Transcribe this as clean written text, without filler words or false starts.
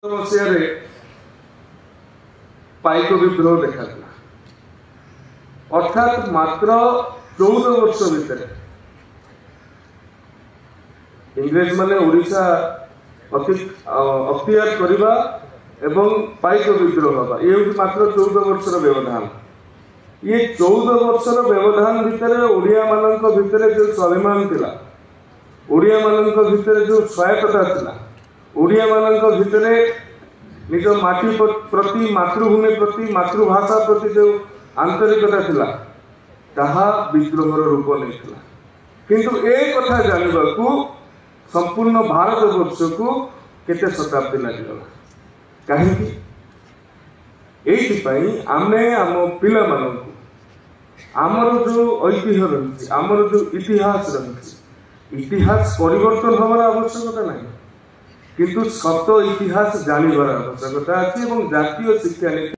ମସିହାରେ ପାଇକ ବିଦ୍ରୋହ ଦେଖାଥିଲା। ଅର୍ଥାତ୍ ମାତ୍ର 14 ବର୍ଷ ଭିତରେ ଇଂରେଜ ମାନେ ଓଡ଼ିଶା ଅକ୍ତିଆର କରିବା ଏବଂ ପାଇକ ବିଦ୍ରୋହ ହେବା ଏ ହେଉଛି ମାତ୍ର 14 ବର୍ଷର ବ୍ୟବଧାନ। ये 14 वर्षर व्यवधान भितर ओडिया मानक भितर जो स्वाभिमान थिला, ओडिया मानक भितर जो स्वायत्तता थिला, ओडिया मानक भितर निज माटी प्रति, मातृभूमि प्रति, मातृभाषा प्रति जो आंतरिकता थिला ताहा विद्रोहर रूप नहीं। किंतु ए कथा जानवाकू संपूर्ण भारत वर्ष को केते शताब्दी लगिगला। कहीं आमे आम पिला मानक आमर जो ऐतिह्य रही, आमर जो इतिहास रही, इतिहास परिवर्तन हमार आवश्यकता नहीं, किंतु सत इतिहास जानिबार आवश्यकता अच्छी। जातीय शिक्षा नीति